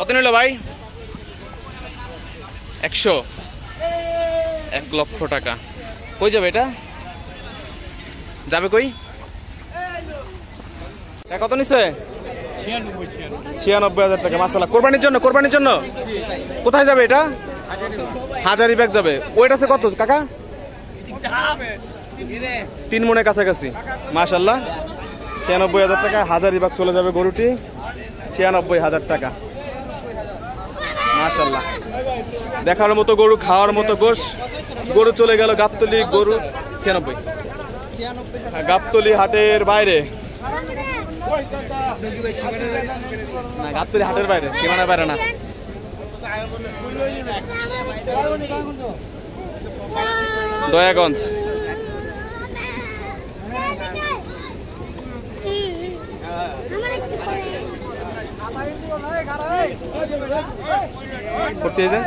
কত নিল ভাই? 100, 1 লক্ষ টাকা। কই যাবে এটা? যাবে কই? কত নিছে? 96,000 টাকা। মাশাআল্লাহ, কোরবানির জন্য? কোরবানির জন্য কোথায় যাবে এটা? হাজারিবাগ যাবে। ওয়েট আছে কত কাকা? 3 মনের কাছাকাছি। মাশাআল্লাহ, 96,000 টাকা হাজারিবাগ চলে যাবে গরুটি। 96,000 টাকা। মাশাআল্লাহ, দেখার মতো গরু, খাওয়ার মতো গোশ। গরু চলে গেল গাবতলী। গরু 96, গাবতলী হাটের বাইরে, না গাবতলী হাটের বাইরে, সীমানার বাইরে না। দয়াগঞ্জ। করছি এই যে